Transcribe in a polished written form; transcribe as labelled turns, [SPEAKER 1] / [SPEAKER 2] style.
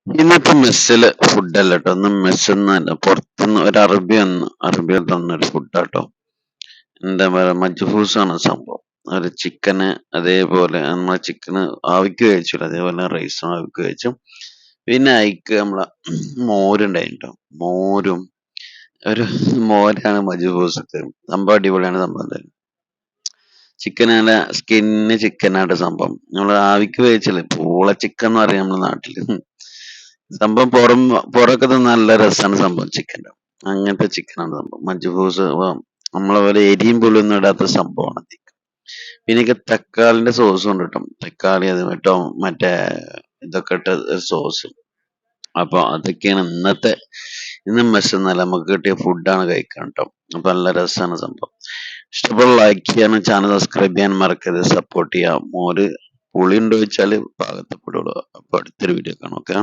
[SPEAKER 1] ഇന്നത്തെ മെസ്സില് ഫുഡല്ല കേട്ടോ. ഒന്നും മെസ്സൊന്നുമല്ല, പുറത്തുനിന്ന് ഒരു അറബികൾ തന്നൊരു ഫുഡാട്ടോ. എന്താ പറയാ, മജ്ബൂസാണ് സംഭവം. ഒരു ചിക്കന് അതേപോലെ നമ്മളെ ചിക്കന് ആവിക്ക് കഴിച്ചില്ല, അതേപോലെ റൈസും ആവിക്ക് കഴിച്ചു. പിന്നെ അയിക്ക് നമ്മളെ മോരുണ്ടായിട്ടോ. മോരും ഒരു മോരാണ് മജ്ബൂസൊക്കെ. സംഭവം അടിപൊളിയാണ് സംഭവം. എന്തായാലും ചിക്കൻ നല്ല സ്കിന്ന് ചിക്കനായിട്ട് സംഭവം. നമ്മള് ആവിക്ക് വേവിച്ചല്ലേ, പൂള ചിക്കൻ എന്ന് പറയാം നമ്മുടെ നാട്ടില്. സംഭവം പുറമൊക്കെ നല്ല രസമാണ് സംഭവം ചിക്കൻ്റെ. അങ്ങനത്തെ ചിക്കനാണ് സംഭവം മജ്ബൂസ്. നമ്മളെ പോലെ എരിയും പുളിയൊന്നും ഇടാത്ത സംഭവമാണ് അത്. പിന്നെ തക്കാളിന്റെ സോസും ഉണ്ട് കേട്ടോ. തക്കാളി അത് മറ്റേ ഇതൊക്കെ ഇട്ട സോസ്. അപ്പൊ അതൊക്കെയാണ് ഇന്ന് മെസ്സൊന്നല്ല, നമുക്ക് കിട്ടിയ ഫുഡാണ് കഴിക്കാൻ കേട്ടോ. അപ്പൊ നല്ല രസമാണ് സംഭവം. ഇഷ്ടപ്പെട്ട ലൈക്ക് ചെയ്യാനും ചാനൽ സബ്സ്ക്രൈബ് ചെയ്യാൻ മറക്കരുത്, സപ്പോർട്ട് ചെയ്യാം. മോര് പുളി ഉണ്ടോ ചോദിച്ചാല് പാകത്തപ്പെടുള്ളൂ. അപ്പൊ അടുത്തൊരു വീഡിയോ കാണാം. ഓക്കെ.